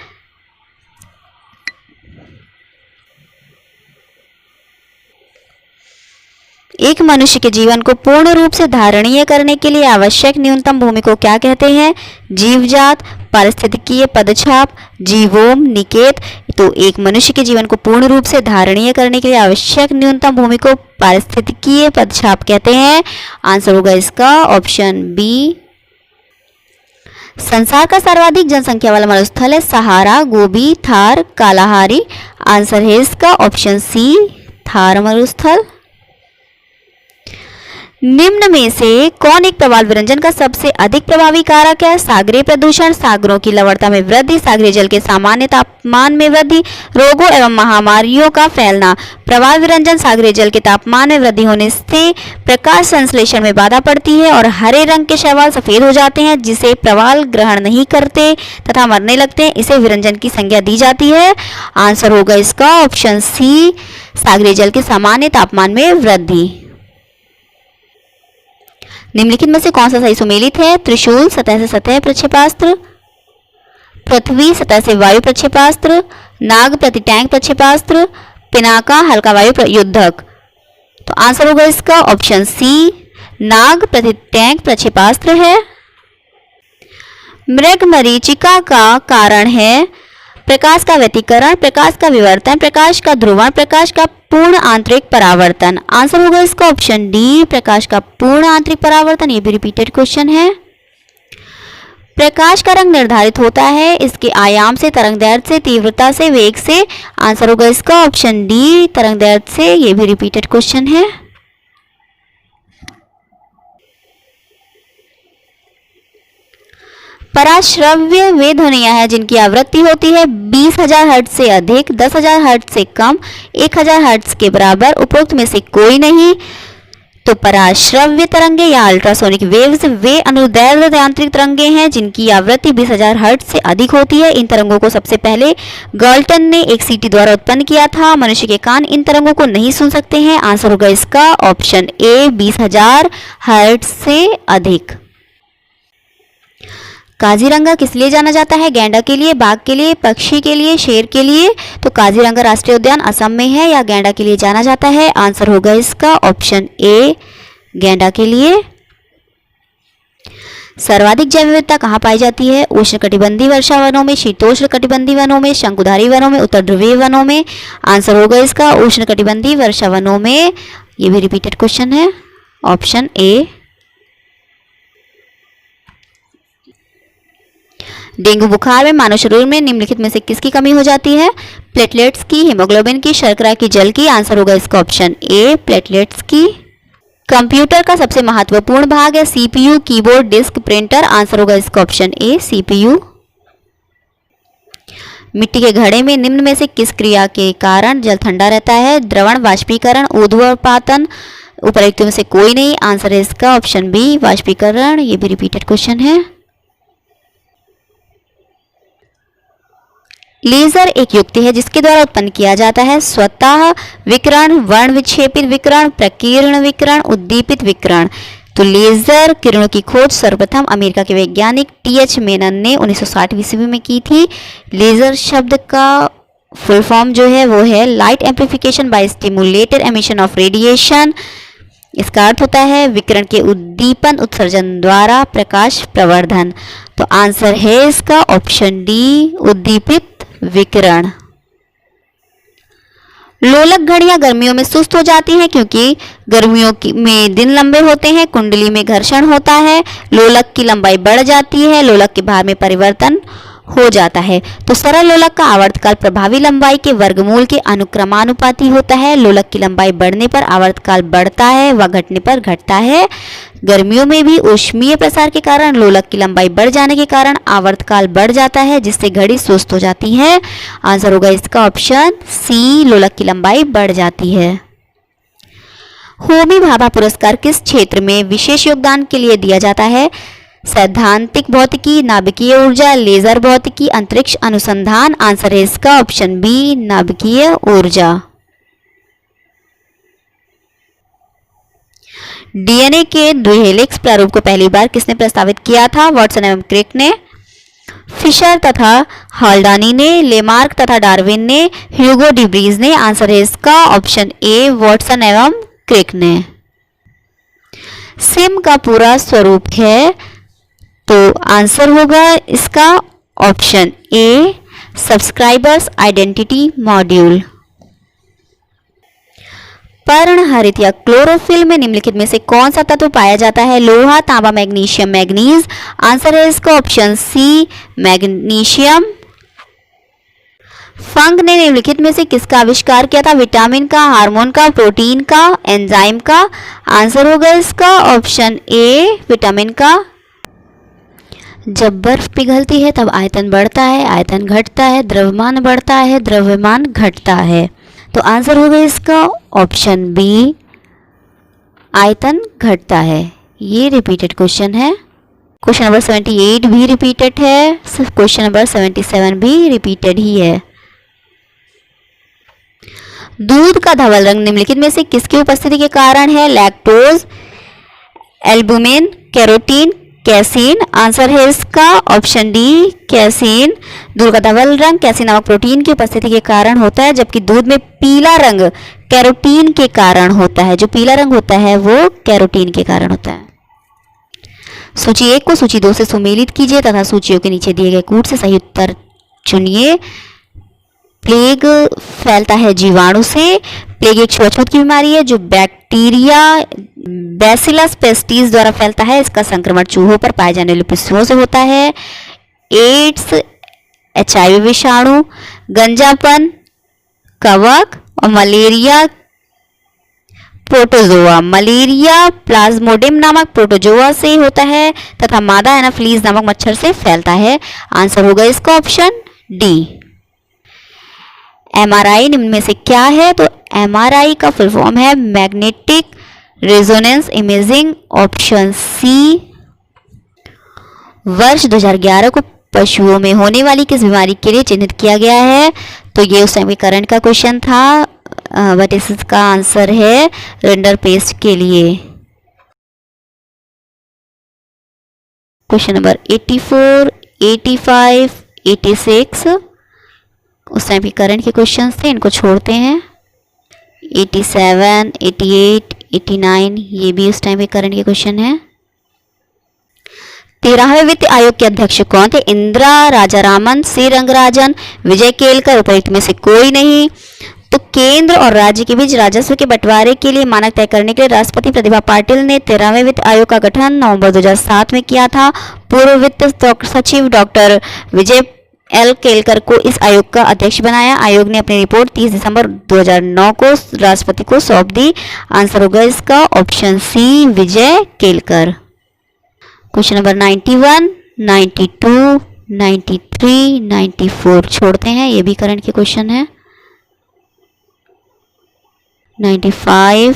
एक मनुष्य के जीवन को पूर्ण रूप से धारणीय करने के लिए आवश्यक न्यूनतम भूमि को क्या कहते हैं? जीवजात, पारिस्थितिकीय पदछाप, जीवोम, निकेत। तो एक मनुष्य के जीवन को पूर्ण रूप से धारणीय करने के लिए आवश्यक न्यूनतम भूमि को पारिस्थितिकीय पदछाप कहते हैं। आंसर होगा इसका ऑप्शन बी। संसार का सर्वाधिक जनसंख्या वाला मरुस्थल है सहारा, गोबी, थार, कालाहारी। आंसर है इसका ऑप्शन सी थार मरुस्थल। निम्न में से कौन एक प्रवाल विरंजन का सबसे अधिक प्रभावी कारक है? सागरीय प्रदूषण, सागरों की लवणता में वृद्धि, सागरीय जल के सामान्य तापमान में वृद्धि, रोगों एवं महामारियों का फैलना। प्रवाल विरंजन सागरीय जल के तापमान में वृद्धि होने से प्रकाश संश्लेषण में बाधा पड़ती है और हरे रंग के शैवाल सफेद हो जाते हैं, जिसे प्रवाल ग्रहण नहीं करते तथा मरने लगते हैं। इसे विरंजन की संज्ञा दी जाती है। आंसर होगा इसका ऑप्शन सी सागरीय जल के सामान्य तापमान में वृद्धि। निम्नलिखित में से कौन सा सही सुमेलित है? त्रिशूल सतह से सतह प्रक्षेपास्त्र, पृथ्वी सतह से वायु प्रक्षेपास्त्र, नाग प्रति टैंक प्रक्षेपास्त्र, पिनाका हल्का वायु युद्धक। तो आंसर होगा इसका ऑप्शन सी नाग प्रति टैंक प्रक्षेपास्त्र है। मृगमरीचिका का कारण है प्रकाश का व्यतिकरण, प्रकाश का विवर्तन, प्रकाश का ध्रुवण, प्रकाश का पूर्ण आंतरिक परावर्तन। आंसर होगा इसका ऑप्शन डी प्रकाश का पूर्ण आंतरिक परावर्तन। ये भी रिपीटेड क्वेश्चन है। प्रकाश का रंग निर्धारित होता है इसके आयाम से, तरंगदैर्घ्य से, तीव्रता से, वेग से। आंसर होगा इसका ऑप्शन डी तरंगदैर्घ्य से। ये भी रिपीटेड क्वेश्चन है। पराश्रव्य वे ध्वनियां हैं जिनकी आवृत्ति होती है 20,000 हर्ट्ज से अधिक, 10,000 हर्ट्ज से कम, 1,000 हर्ट्ज के बराबर। उपरोक्त में से कोई नहीं। तो पराश्रव्य तरंगे या अल्ट्रासोनिक वेव्स वे अनुदैर्घ्य यांत्रिक तरंगे हैं जिनकी आवृत्ति 20,000 हर्ट्ज से अधिक होती है। इन तरंगों को सबसे पहले गाल्टन ने एक सीटी द्वारा उत्पन्न किया था। मनुष्य के कान इन तरंगों को नहीं सुन सकते हैं। आंसर होगा इसका ऑप्शन ए 20,000 हर्ट्ज से अधिक। काजीरंगा किस लिए जाना जाता है? गैंडा के लिए, बाघ के लिए, पक्षी के लिए, शेर के लिए। तो काजीरंगा राष्ट्रीय उद्यान असम में है या गैंडा के लिए जाना जाता है। आंसर होगा इसका ऑप्शन ए गैंडा के लिए। सर्वाधिक जैव विविधता कहाँ पाई जाती है? उष्णकटिबंधीय वर्षा वनों में, शीतोष्ण कटिबंधीय वनों में, शंकुधारी वनों में, उत्तर ध्रुवीय वनों में। आंसर होगा इसका उष्णकटिबंधीय वर्षा वनों में। ये भी रिपीटेड क्वेश्चन है। Option A. डेंगू बुखार में मानव शरीर में निम्नलिखित में से किसकी कमी हो जाती है? प्लेटलेट्स की, हीमोग्लोबिन की, शर्करा की, जल की। आंसर होगा इसका ऑप्शन ए प्लेटलेट्स की। कंप्यूटर का सबसे महत्वपूर्ण भाग है CPU, keyboard, disk, printer. Answer होगा इसका ऑप्शन ए सीपीयू। मिट्टी के घड़े में निम्न में से किस क्रिया के कारण जल ठंडा रहता है? द्रवण वाष्पीकरण, ऊर्ध्वपातन, उपरोक्त में से कोई नहीं। आंसर है इसका ऑप्शन बी वाष्पीकरण। ये भी रिपीटेड क्वेश्चन है। लेजर एक युक्ति है जिसके द्वारा उत्पन्न किया जाता है स्वतः विकिरण, वर्ण विक्षेपित विकिरण, प्रकीर्ण विकिरण, उद्दीपित विकिरण। तो लेजर किरणों की खोज सर्वप्रथम अमेरिका के वैज्ञानिक टी.एच. मेनन ने 1960 ईस्वी में की थी। लेजर शब्द का फुल फॉर्म जो है वो है light amplification by stimulated emission of radiation. इसका अर्थ होता है विकिरण के उद्दीपन उत्सर्जन द्वारा प्रकाश प्रवर्धन। तो आंसर है इसका ऑप्शन डी उद्दीपित विकिरण। लोलक घड़ियां गर्मियों में सुस्त हो जाती हैं क्योंकि गर्मियों में दिन लंबे होते हैं, कुंडली में घर्षण होता है, लोलक की लंबाई बढ़ जाती है, लोलक के भार में परिवर्तन हो जाता है। तो सरल लोलक का आवर्तकाल प्रभावी लंबाई के वर्गमूल के अनुक्रमानुपाती होता है। लोलक की लंबाई बढ़ने पर आवर्तकाल बढ़ता है व घटने पर घटता है। गर्मियों में भी ऊष्मीय प्रसार के कारण लोलक की लंबाई बढ़ जाने के कारण आवर्तकाल बढ़ जाता है जिससे घड़ी सुस्त हो जाती है। आंसर होगा इसका ऑप्शन सी लोलक की लंबाई बढ़ जाती है। होमी भाभा पुरस्कार किस क्षेत्र में विशेष योगदान के लिए दिया जाता है? सैद्धांतिक भौतिकी, नाभिकीय ऊर्जा, लेजर भौतिकी, अंतरिक्ष अनुसंधान। आंसर है इसका ऑप्शन बी नाभिकीय ऊर्जा। डीएनए के द्विहेलिक्स प्रारूप को पहली बार किसने प्रस्तावित किया था? वाटसन एवं क्रिक ने, फिशर तथा हल्डानी ने, लेमार्क तथा डार्विन ने, ह्यूगो डिब्रीज ने। आंसर है इसका ऑप्शन ए वाटसन एवं क्रिक ने। सिम का पूरा स्वरूप है तो आंसर होगा इसका ऑप्शन ए सब्सक्राइबर्स आइडेंटिटी मॉड्यूल। पर्णहरित या क्लोरोफिल में निम्नलिखित में से कौन सा तत्व पाया जाता है? लोहा, तांबा, मैग्नीशियम, मैग्नीज। आंसर है इसका ऑप्शन सी मैग्नीशियम। फंग ने निम्नलिखित में से किसका आविष्कार किया था? विटामिन का, हार्मोन का, प्रोटीन का, एंजाइम का। आंसर होगा इसका ऑप्शन ए विटामिन का। जब बर्फ पिघलती है तब आयतन बढ़ता है, आयतन घटता है, द्रव्यमान बढ़ता है, द्रव्यमान घटता है। तो आंसर होगा इसका ऑप्शन बी आयतन घटता है। ये रिपीटेड क्वेश्चन है। क्वेश्चन नंबर 78 भी रिपीटेड है, क्वेश्चन नंबर 77 भी रिपीटेड ही है। दूध का धवल रंग निम्नलिखित में से किसकी उपस्थिति के कारण है? Lactose, albumin, carotene, casein. Answer है इसका ऑप्शन डी कैसीन। दूध का धवल रंग कैसीन नामक प्रोटीन की उपस्थिति के कारण होता है, जबकि दूध में पीला रंग कैरोटीन के कारण होता है। जो पीला रंग होता है वो कैरोटीन के कारण होता है। सूची 1 को सूची 2 से सुमेलित कीजिए तथा सूचियों के नीचे दिए गए कूट से सही उत्तर चुनिए। प्लेग फैलता है जीवाणु से। प्लेग एक छुआछूत की बीमारी है जो बैक्टीरिया बैसिलस पेस्टिस द्वारा फैलता है। इसका संक्रमण चूहों पर पाए जाने वाले पिस्सुओं से होता है। एड्स एचआईवी विषाणु, गंजापन कवक और मलेरिया प्रोटोजोआ। मलेरिया प्लाज्मोडियम नामक प्रोटोजोआ से होता है तथा मादा एनाफिलीज नामक मच्छर से फैलता है। आंसर होगा इसका ऑप्शन डी। एमआरआई निम्न में से क्या है? तो एमआरआई का फुल फॉर्म है magnetic resonance imaging. Option C. वर्ष 2011 को पशुओं में होने वाली किस बीमारी के लिए चिन्हित किया गया है? तो ये उस टाइम के करंट का क्वेश्चन था, बट इसका आंसर है रिंडरपेस्ट के लिए। क्वेश्चन नंबर 84, 85, 86 उस टाइम के करंट के क्वेश्चन थे, इनको छोड़ते हैं। 87, 88, 89 ये भी उस टाइम के करंट के क्वेश्चन है। 13वें वित्त आयोग के अध्यक्ष कौन थे? इंदिरा, राजारामन, सी रंगराजन, विजय केलकर। उपयुक्त में से कोई नहीं। तो केंद्र और राज्य के बीच राजस्व के बंटवारे के लिए मानक तय करने के लिए राष्ट्रपति प्रतिभा पाटिल ने 13वें वित्त आयोग का गठन नवंबर 2007 में किया था। पूर्व वित्त सचिव डॉक्टर विजय एल केलकर को इस आयोग का अध्यक्ष बनाया। आयोग ने अपनी रिपोर्ट 30 दिसंबर 2009 को राष्ट्रपति को सौंप दी। आंसर होगा इसका option C Vijay Kelkar. Question number 91, 92, 93, 94 छोड़ते हैं, ये भी करंट के क्वेश्चन है। 95,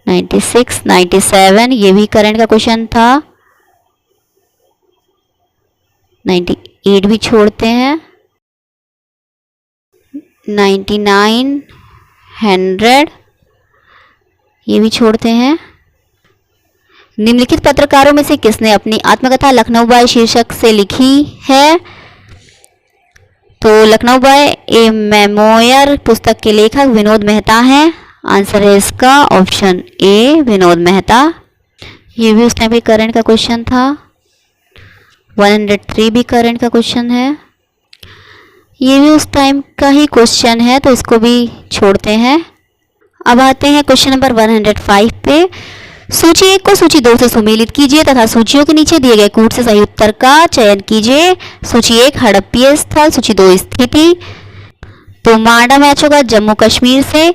96, 97 ये भी करंट का क्वेश्चन था। 98 भी छोड़ते हैं। 99, 100 ये भी छोड़ते हैं। निम्नलिखित पत्रकारों में से किसने अपनी आत्मकथा लखनऊ बाय शीर्षक से लिखी है? तो लखनऊ बाय ए मेमोयर पुस्तक के लेखक विनोद मेहता हैं। आंसर है इसका ऑप्शन ए विनोद मेहता। ये भी उस टाइम पे करंट का क्वेश्चन था। 103 भी करंट का क्वेश्चन है। ये भी उस टाइम का ही क्वेश्चन है तो इसको भी छोड़ते हैं। अब आते हैं क्वेश्चन नंबर 105 पे। सूची 1 को सूची 2 से सुमेलित कीजिए तथा सूचियों के नीचे दिए गए कूट से सही उत्तर का चयन कीजिए। सूची 1 हड़प्पीय स्थल, सूची 2 स्थिति। तो मांडा मैच होगा जम्मू कश्मीर से,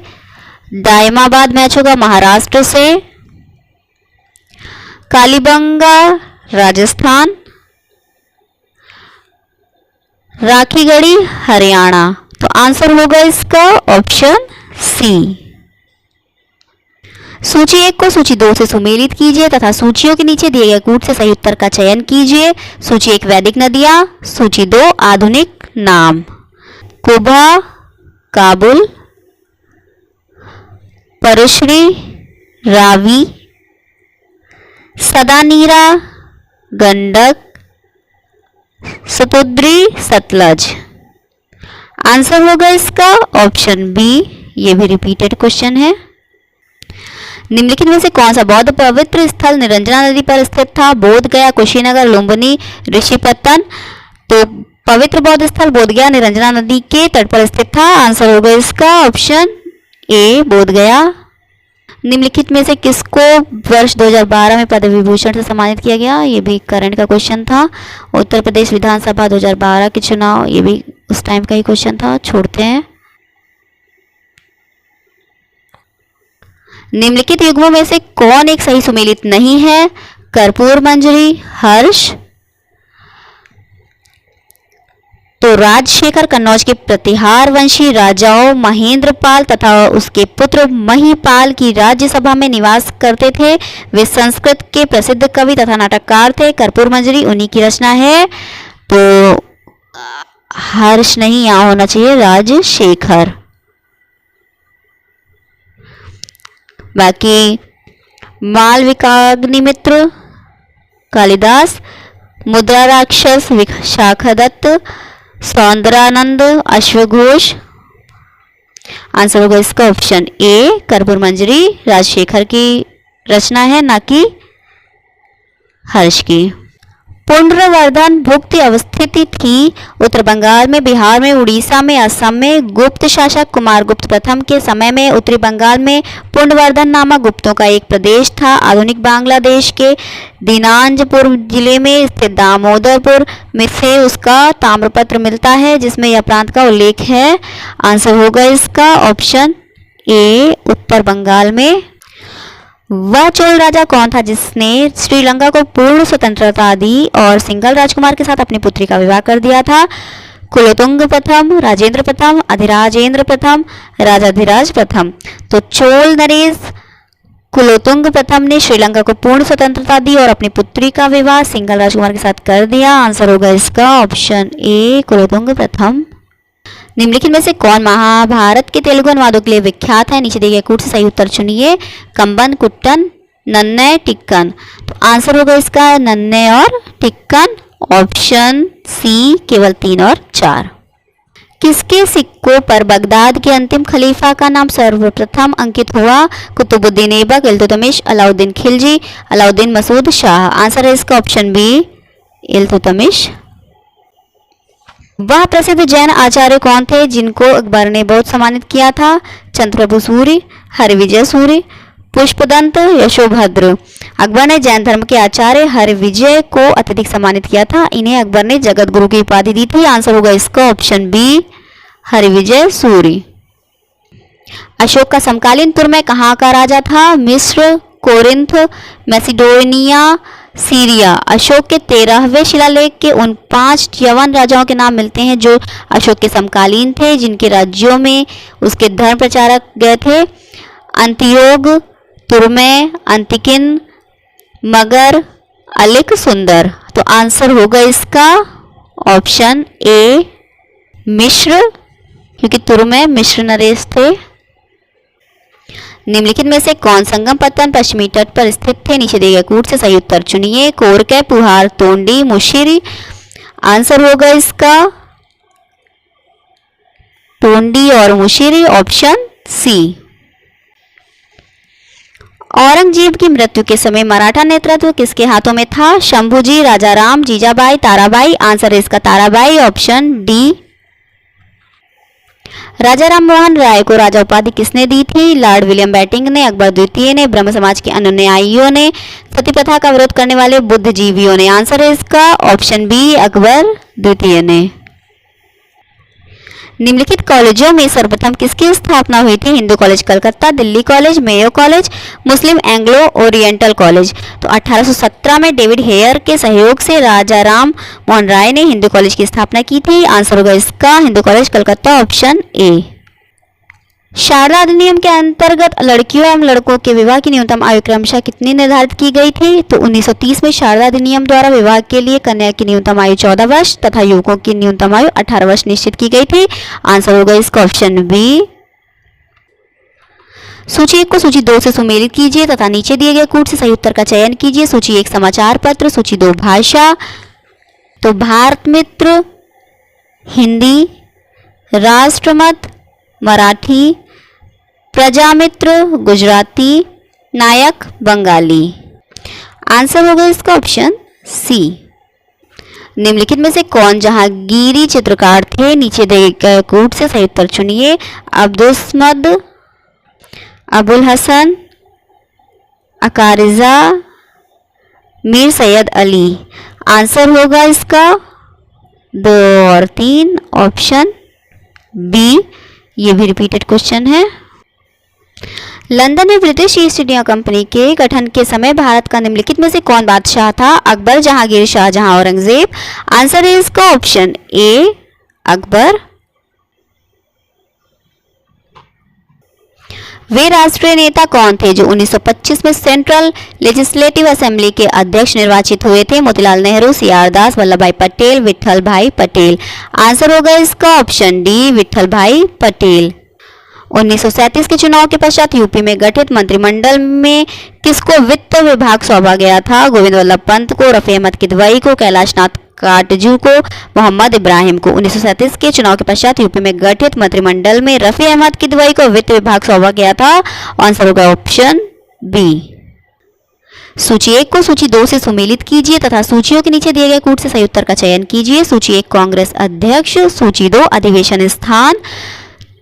दायमाबाद मैच होगा महाराष्ट्र से, कालीबंगा राजस्थान, राखीगढ़ी हरियाणा। तो आंसर होगा इसका ऑप्शन सी। सूची 1 को सूची 2 से सुमेलित कीजिए तथा सूचियों के नीचे दिए गए कूट से सही उत्तर का चयन कीजिए। सूची 1 वैदिक नदियां, सूची 2 आधुनिक नाम। कुबा, काबुल, परश्री, रावी, सदानीरा, गंडक, सतुद्री, सतलज। आंसर होगा इसका ऑप्शन बी। ये भी रिपीटेड क्वेश्चन है। निम्नलिखित में से कौन सा बौद्ध पवित्र स्थल निरंजना नदी पर स्थित था? बोध गया, कुशीनगर, लुम्बिनी, ऋषिपतन। तो पवित्र बौद्ध स्थल बोध गया निरंजना नदी के तट पर स्थित था। आंसर होगा इसका ऑप्शन ए बोध गया। निम्नलिखित में से किसको वर्ष 2012 में पद्म विभूषण से सम्मानित किया गया? ये भी करंट का क्वेश्चन था। उत्तर प्रदेश विधानसभा 2012 के चुनाव, ये भी उस टाइम का ही क्वेश्चन था। छोड़ते हैं। निम्नलिखित युग्मों में से कौन एक सही सुमेलित नहीं है? कर्पूर मंजरी, हर्ष। तो राजशेखर कन्नौज के प्रतिहार वंशी राजाओं महेंद्रपाल तथा उसके पुत्र महीपाल की राज्यसभा में निवास करते थे। वे संस्कृत के प्रसिद्ध कवि तथा नाटककार थे। कर्पूर मंजरी उन्हीं की रचना है। तो हर्ष नहीं, यहाँ होना चाहिए राजशेखर। बाकी मालविकाग्निमित्र कालिदास, मुद्रा राक्षस विशाखदत्त, सौंदरानंद, अश्वघोष। आंसर होगा इसका ऑप्शन ए कर्पूर मंजरी राजशेखर की रचना है, ना कि हर्ष की। पुनर्वर्धन भुक्ति अवस्थिति थी उत्तर बंगाल में, बिहार में, उड़ीसा में, असम में। गुप्त शासक कुमारगुप्त प्रथम के समय में उत्तरी बंगाल में पुनर्वर्धन नामक गुप्तों का एक प्रदेश था। आधुनिक बांग्लादेश के दिनाजपुर जिले में स्थित दामोदरपुर में से उसका ताम्रपत्र मिलता है जिसमें यह प्रांत का उल्लेख है। आंसर होगा इसका ऑप्शन ए उत्तर बंगाल में। वह चोल राजा कौन था जिसने श्रीलंका को पूर्ण स्वतंत्रता दी और सिंघल राजकुमार के साथ अपनी पुत्री का विवाह कर दिया था? कुलोतुंग प्रथम, राजेंद्र प्रथम, अधिराजेंद्र प्रथम, राजाधिराज प्रथम। तो चोल नरेश कुलोतुंग प्रथम ने श्रीलंका को पूर्ण स्वतंत्रता दी और अपनी पुत्री का विवाह सिंघल राजकुमार के साथ कर दिया। आंसर होगा इसका ऑप्शन ए कुलोतुंग प्रथम। निम्नलिखित में से कौन महाभारत के तेलुगु अनुवादों के लिए विख्यात है? नीचे दिए गए कूट से सही उत्तर चुनिए। कंबन, कुट्टन, नन्नय, टिक्कन। तो आंसर होगा इसका नन्नय और टिक्कन। ऑप्शन सी केवल 3 और 4। किसके सिक्कों पर बगदाद के अंतिम खलीफा का नाम सर्वप्रथम अंकित हुआ? कुतुबुद्दीन ऐबक, इल्तुतमिश, अलाउद्दीन खिलजी, अलाउद्दीन मसूद शाह। आंसर है इसका ऑप्शन बी इल्तुतमिश। वह प्रसिद्ध जैन आचार्य कौन थे जिनको अकबर ने बहुत सम्मानित किया था? चंद्रप्रभु सूर्य, हरिविजय सूर्य, पुष्पदंत, यशोभद्र। अकबर ने जैन धर्म के आचार्य हरिविजय को अत्यधिक सम्मानित किया था। इन्हें अकबर ने जगत गुरु की उपाधि दी थी। आंसर होगा इसका ऑप्शन बी हरिविजय सूर्य। अशोक का समकालीन तुर्मे कहाँ का राजा था? मिस्र, कोरिंथ, मैसिडोनिया, सीरिया। अशोक के 13वें शिलालेख के उन 5 यवन राजाओं के नाम मिलते हैं जो अशोक के समकालीन थे, जिनके राज्यों में उसके धर्म प्रचारक गए थे। अंतियोग, तुरमे, अंतिकिन, मगर, अलिक, सुंदर। तो आंसर होगा इसका ऑप्शन ए मिश्र, क्योंकि तुरमे मिश्र नरेश थे। निम्नलिखित में से कौन संगम पत्तन पश्चिमी तट पर स्थित थे? नीचे दिए गए कूट से सही उत्तर चुनिए। कोरके, पुहार, तोंडी, मुशिरी। आंसर होगा इसका तोंडी और मुशिरी, ऑप्शन सी। औरंगजेब की मृत्यु के समय मराठा नेतृत्व किसके हाथों में था? शंभूजी, राजाराम, जीजाबाई, ताराबाई। आंसर है इसका ताराबाई, ऑप्शन डी। राजा राम मोहन राय को राजा उपाधि किसने दी थी? लॉर्ड विलियम बेंटिंक ने, अकबर द्वितीय ने, ब्रह्म समाज के अनुयायियों ने, सती प्रथा का विरोध करने वाले बुद्धिजीवियों ने। आंसर है इसका ऑप्शन बी, अकबर द्वितीय ने। निम्नलिखित कॉलेजों में सर्वप्रथम किसकी स्थापना हुई थी? Hindu college Calcutta, Delhi college, Mayo college, Muslim Anglo Oriental college. तो 1817 में डेविड हेयर के सहयोग से राजा राम मोहन राय ने हिंदू कॉलेज की स्थापना की थी। आंसर होगा इसका Hindu college Calcutta, option A. Sarda अधिनियम के अंतर्गत लड़कियों एवं लड़कों के विवाह की न्यूनतम आयु क्रमशः कितनी निर्धारित की गई थी? तो 1930 में शारदा अधिनियम द्वारा विवाह के लिए कन्या की न्यूनतम आयु 14 वर्ष तथा युवकों की न्यूनतम आयु 18 वर्ष निश्चित की गई थी। आंसर होगा इसका ऑप्शन बी। सूची 1 को सूची 2 से सुमेलित कीजिए तथा नीचे दिए गए कूट से सही उत्तर का चयन कीजिए। सूची 1 समाचार पत्र, सूची 2 भाषा। तो भारत मित्र हिंदी, राष्ट्रमत मराठी, प्रजामित्र गुजराती, नायक बंगाली। आंसर होगा इसका ऑप्शन सी। निम्नलिखित में से कौन जहांगीरी चित्रकार थे? नीचे दिए गए कूट से सही उत्तर चुनिए। अब्दुस्मद, अबुल हसन, अकारिजा, मीर सैयद अली। आंसर होगा इसका 2 और 3, ऑप्शन बी। ये भी रिपीटेड क्वेश्चन है। लंदन में ब्रिटिश ईस्ट इंडिया कंपनी के गठन के समय भारत का निम्नलिखित में से कौन बादशाह था? अकबर, जहांगीर, शाहजहां, औरंगजेब। आंसर है इसका ऑप्शन ए, अकबर। वे राष्ट्रीय नेता कौन थे जो 1925 में सेंट्रल लेजिस्लेटिव असेंबली के अध्यक्ष निर्वाचित हुए थे? मोतीलाल नेहरू, सी आर दास, वल्लभ भाई पटेल, विट्ठल भाई पटेल। आंसर होगा इसका ऑप्शन डी, विट्ठल भाई पटेल। 1937 के चुनाव के पश्चात यूपी में गठित मंत्रिमंडल में किसको वित्त विभाग सौंपा गया था? गोविंद वल्लभ पंत को, रफी अहमद किदवई को, कैलाश नाथ काटजू को, मोहम्मद इब्राहिम को। 1937 के चुनाव के पश्चात यूपी में गठित मंत्रिमंडल में रफी अहमद किदवई को वित्त विभाग सौंपा गया था। आंसर होगा ऑप्शन बी। सूची 1 को सूची 2 से सुमेलित कीजिए तथा सूचियों के नीचे दिए गए कूट से सही उत्तर का चयन कीजिए। सूची 1 कांग्रेस अध्यक्ष, सूची 2 अधिवेशन स्थान।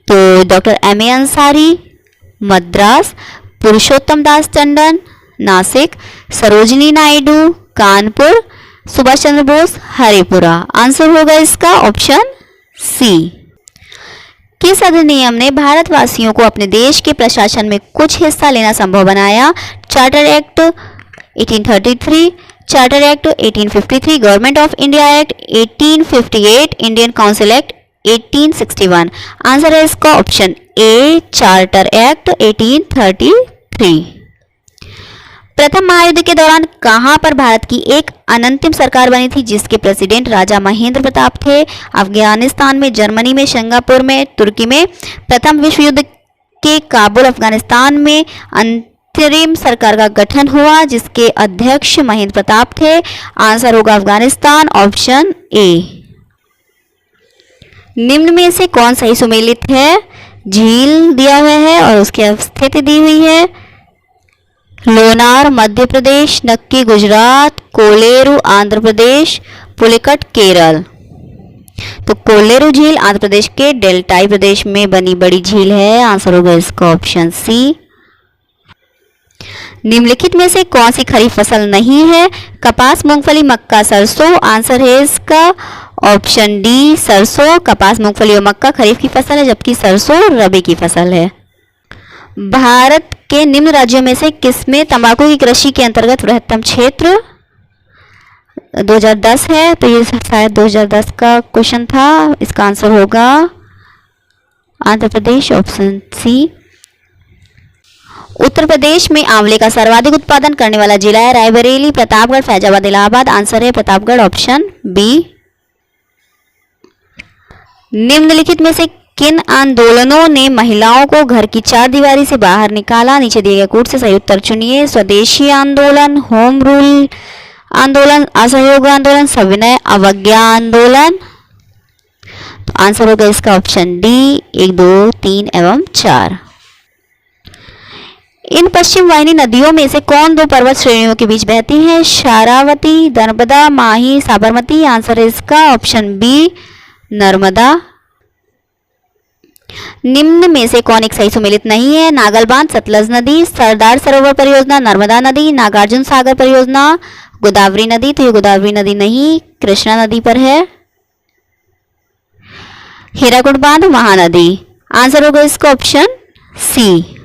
तो doctor M A Ansari Madras, Purushottam Das Tandon Nasik, Sarojini Naidu Kanpur, Subhash Chandra Bose Haripura. Answer होगा इसका ऑप्शन सी। किस अधिनियम ने भारतवासियों को अपने देश के प्रशासन में कुछ हिस्सा लेना संभव बनाया? Charter act 1833, charter act 1853, government of India act 1858, Indian council act 1861। Answer है इसका ऑप्शन ए, चार्टर एक्ट 1833। प्रथम महायुद्ध के दौरान कहां पर भारत की एक अनंतिम सरकार बनी थी जिसके प्रेसिडेंट राजा महेंद्र प्रताप थे? अफगानिस्तान में, जर्मनी में, सिंगापुर में, तुर्की में। प्रथम विश्व युद्ध के काबुल अफगानिस्तान में अंतरिम सरकार का गठन हुआ जिसके अध्यक्ष महेंद्र प्रताप थे। आंसर होगा अफगानिस्तान, ऑप्शन ए। निम्न में से कौन सही सुमेलित है? झील दिया हुआ है और उसकी स्थिति दी हुई है। लोनार मध्य प्रदेश, नक्की गुजरात, कोलेरू आंध्र प्रदेश, पुलिकट केरल। तो कोलेरू झील आंध्र प्रदेश के डेल्टाई प्रदेश में बनी बड़ी झील है। आंसर होगा इसका ऑप्शन सी। निम्नलिखित में से कौन सी खरीफ फसल नहीं है? कपास, मूंगफली, मक्का, सरसों। आंसर है इसका ऑप्शन डी, सरसों। कपास, मूंगफली और मक्का खरीफ की फसल है जबकि सरसों रबी की फसल है। भारत के निम्न राज्यों में से किसमें तंबाकू की कृषि के अंतर्गत बृहत्तम क्षेत्र? 2010 है, तो ये शायद 2010 का क्वेश्चन था। इसका आंसर होगा आंध्र प्रदेश, ऑप्शन सी। उत्तर प्रदेश में आंवले का सर्वाधिक उत्पादन करने वाला जिला है रायबरेली, प्रतापगढ़, फैजाबाद, इलाहाबाद। आंसर है प्रतापगढ़, ऑप्शन बी। निम्नलिखित में से किन आंदोलनों ने महिलाओं को घर की चार दीवारी से बाहर निकाला? नीचे दिए गए कूट से सही उत्तर चुनिए। स्वदेशी आंदोलन, होम रूल आंदोलन, असहयोग आंदोलन, सविनय अवज्ञा आंदोलन। तो आंसर होगा इसका ऑप्शन डी, 1, 2, 3 एवं 4। इन पश्चिम वाहिनी नदियों में से कौन दो पर्वत श्रेणियों के बीच बहती है? शारावती, नर्मदा, माही, साबरमती। आंसर है इसका ऑप्शन बी, नर्मदा। निम्न में से कौन एक सही सुमेलित नहीं है? नागल बांध, सतलज नदी, सरदार सरोवर परियोजना, नर्मदा नदी, नागार्जुन सागर परियोजना, गोदावरी नदी। तो ये गोदावरी नदी नहीं, कृष्णा नदी पर है। हीराकुड बांध, महानदी। आंसर होगा इसका ऑप्शन सी।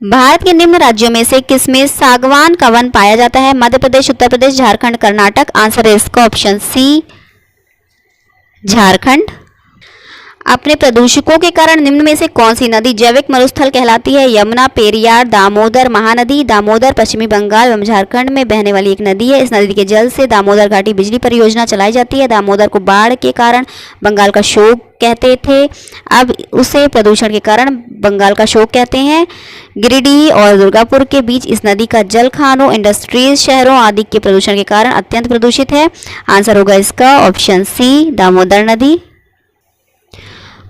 भारत के निम्न राज्यों में से किसमें सागवान का वन पाया जाता है? मध्य प्रदेश, उत्तर प्रदेश, झारखंड, कर्नाटक। आंसर है इसका ऑप्शन सी, झारखंड। अपने प्रदूषकों के कारण निम्न में से कौन सी नदी जैविक मरुस्थल कहलाती है? यमुना, पेरियार, दामोदर। महानदी। दामोदर पश्चिमी बंगाल एवं झारखंड में बहने वाली एक नदी है। इस नदी के जल से दामोदर घाटी बिजली परियोजना चलाई जाती है। दामोदर को बाढ़ के कारण बंगाल का शोक कहते थे, अब उसे प्रदूषण के कारण बंगाल का शोक कहते हैं। गिरिडीह और दुर्गापुर के बीच इस नदी का जल खानों, इंडस्ट्रीज, शहरों आदि के प्रदूषण के कारण अत्यंत प्रदूषित है। आंसर होगा इसका ऑप्शन सी, दामोदर नदी।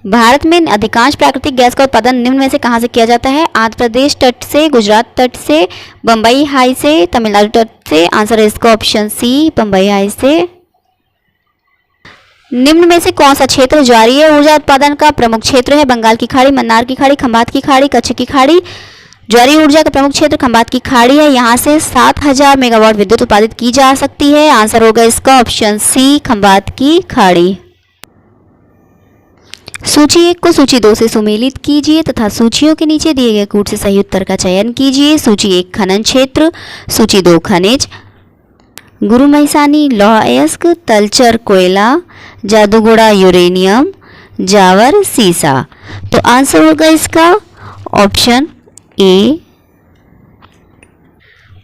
भारत में अधिकांश प्राकृतिक गैस का उत्पादन निम्न में से कहां से किया जाता है? आंध्र प्रदेश तट से, गुजरात तट से, बंबई हाई से, तमिलनाडु तट से। आंसर है इसका ऑप्शन सी, बंबई हाई से। निम्न में से कौन सा क्षेत्र ज्वारीय ऊर्जा उत्पादन का प्रमुख क्षेत्र है? बंगाल की खाड़ी, मन्नार की खाड़ी, खंबात की खाड़ी, कच्छ की खाड़ी। ज्वारीय ऊर्जा का प्रमुख क्षेत्र खंबात की खाड़ी है। यहाँ से 7000 मेगावाट विद्युत उत्पादित की जा सकती है। आंसर होगा इसका ऑप्शन सी, खंबात की खाड़ी। सूची 1 को सूची 2 से सुमेलित कीजिए तथा सूचियों के नीचे दिए गए कूट से सही उत्तर का चयन कीजिए। सूची 1 खनन क्षेत्र, सूची 2 खनिज, गुरु महिसानी लौह अयस्क, तलचर कोयला, जादूगोड़ा यूरेनियम, जावर सीसा। तो आंसर होगा इसका ऑप्शन ए।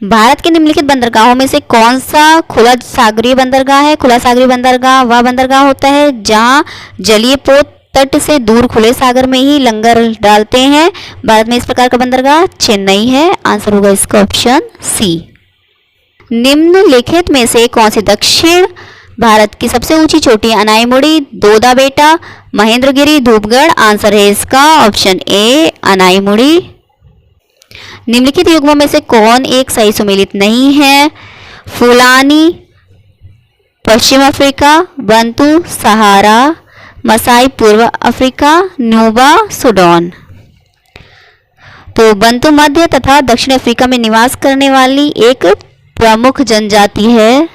भारत के निम्नलिखित बंदरगाहों में से कौन सा खुला सागरीय बंदरगाह है? खुला सागरीय बंदरगाह वह बंदरगाह होता है जहां जलीय पोत तट से दूर खुले सागर में ही लंगर डालते हैं। भारत में इस प्रकार का बंदरगाह चेन्नई है। आंसर होगा इसका ऑप्शन सी। निम्नलिखित में से कौन सी दक्षिण भारत की सबसे ऊंची चोटी? अनाईमुड़ी, दोदा बेटा, महेंद्रगिरी, धूपगढ़। आंसर है इसका ऑप्शन ए, अनाईमुड़ी। निम्नलिखित युग्मों में से कौन एक सही सुमेलित नहीं है? फुलानी, पश्चिम अफ्रीका, बंतू, सहारा, मसाई पूर्व अफ्रीका, न्यूबा, सूडान। तो बंतू मध्य तथा दक्षिण अफ्रीका में निवास करने वाली एक प्रमुख जनजाति है।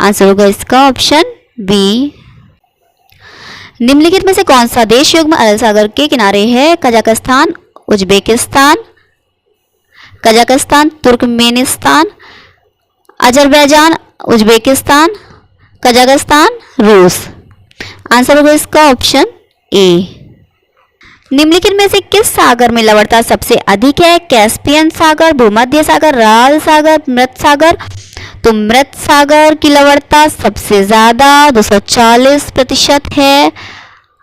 आंसर होगा इसका ऑप्शन बी। निम्नलिखित में से कौन सा देश युग्म अरल सागर के किनारे है? Kazakhstan, Uzbekistan, Kazakhstan, Turkmenistan, Azerbaijan, Uzbekistan, Kazakhstan, रूस। आंसर होगा इसका ऑप्शन ए। निम्नलिखित में से किस सागर में लवणता सबसे अधिक है? कैस्पियन सागर, भूमध्य सागर, राल सागर, मृत सागर। तो मृत सागर की लवणता सबसे ज्यादा 240% है।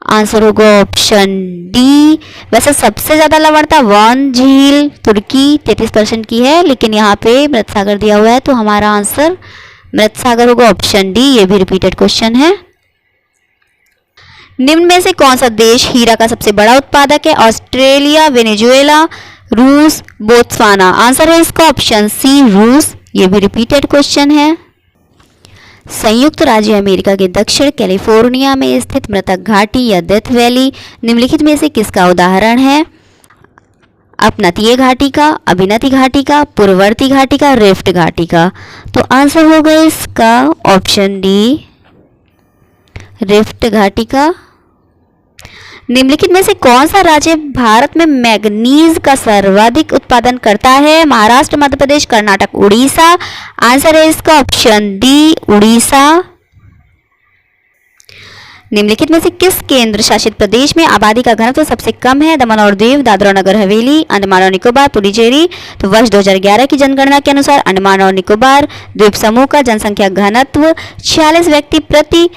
आंसर होगा ऑप्शन डी। वैसे सबसे ज्यादा लवणता वन झील तुर्की 33% की है, लेकिन यहाँ पे मृत सागर दिया हुआ है तो हमारा आंसर मृत सागर होगा ऑप्शन डी। ये भी रिपीटेड क्वेश्चन है। निम्न में से कौन सा देश हीरा का सबसे बड़ा उत्पादक है? ऑस्ट्रेलिया, वेनेजुएला, रूस, बोत्सवाना। आंसर है इसका ऑप्शन सी, रूस। ये भी रिपीटेड क्वेश्चन है। संयुक्त राज्य अमेरिका के दक्षिण कैलिफोर्निया में स्थित मृतक घाटी या डेथ वैली निम्नलिखित में से किसका उदाहरण है? अपनतीय घाटी का, अभिनति घाटी का, पूर्ववर्ती घाटी का, रिफ्ट घाटी का। तो आंसर होगा इसका ऑप्शन डी, रिफ्ट घाटी का। निम्नलिखित में से कौन सा राज्य भारत में मैग्नीज का सर्वाधिक उत्पादन करता है? महाराष्ट्र, मध्य प्रदेश, कर्नाटक, उड़ीसा। आंसर है इसका ऑप्शन डी, उड़ीसा। निम्नलिखित में से किस केंद्र शासित प्रदेश में आबादी का घनत्व सबसे कम है? दमन और दीव, दादरा और नगर हवेली, अंडमान और निकोबार, पुडुचेरी। तो वर्ष 2011 की जनगणना के अनुसार अंडमान और निकोबार द्वीप समूह का जनसंख्या घनत्व 46 व्यक्ति प्रति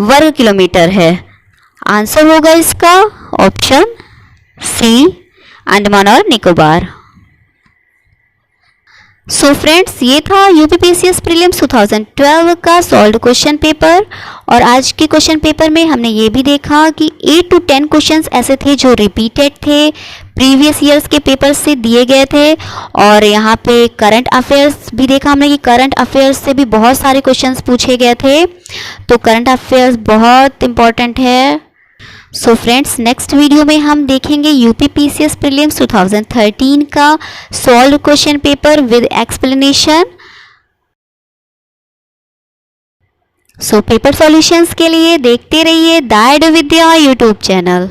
वर्ग किलोमीटर है। आंसर होगा इसका ऑप्शन सी, अंडमान और निकोबार। सो फ्रेंड्स, ये था यूपीपीसीएस प्रीलिम्स 2012 का सॉल्व्ड क्वेश्चन पेपर। और आज के क्वेश्चन पेपर में हमने ये भी देखा कि 8 to 10 क्वेश्चंस ऐसे थे जो रिपीटेड थे, प्रीवियस ईयर्स के पेपर से दिए गए थे। और यहाँ पे करंट अफेयर्स भी देखा हमने कि करंट अफेयर्स से भी बहुत सारे क्वेश्चंस पूछे गए थे। तो करंट अफेयर्स बहुत इंपॉर्टेंट है। सो फ्रेंड्स, नेक्स्ट वीडियो में हम देखेंगे यूपीपीसीएस प्रीलिम्स 2013 का solve question paper with explanation. So paper solutions के लिए देखते रहिए the Edu Vidya YouTube channel.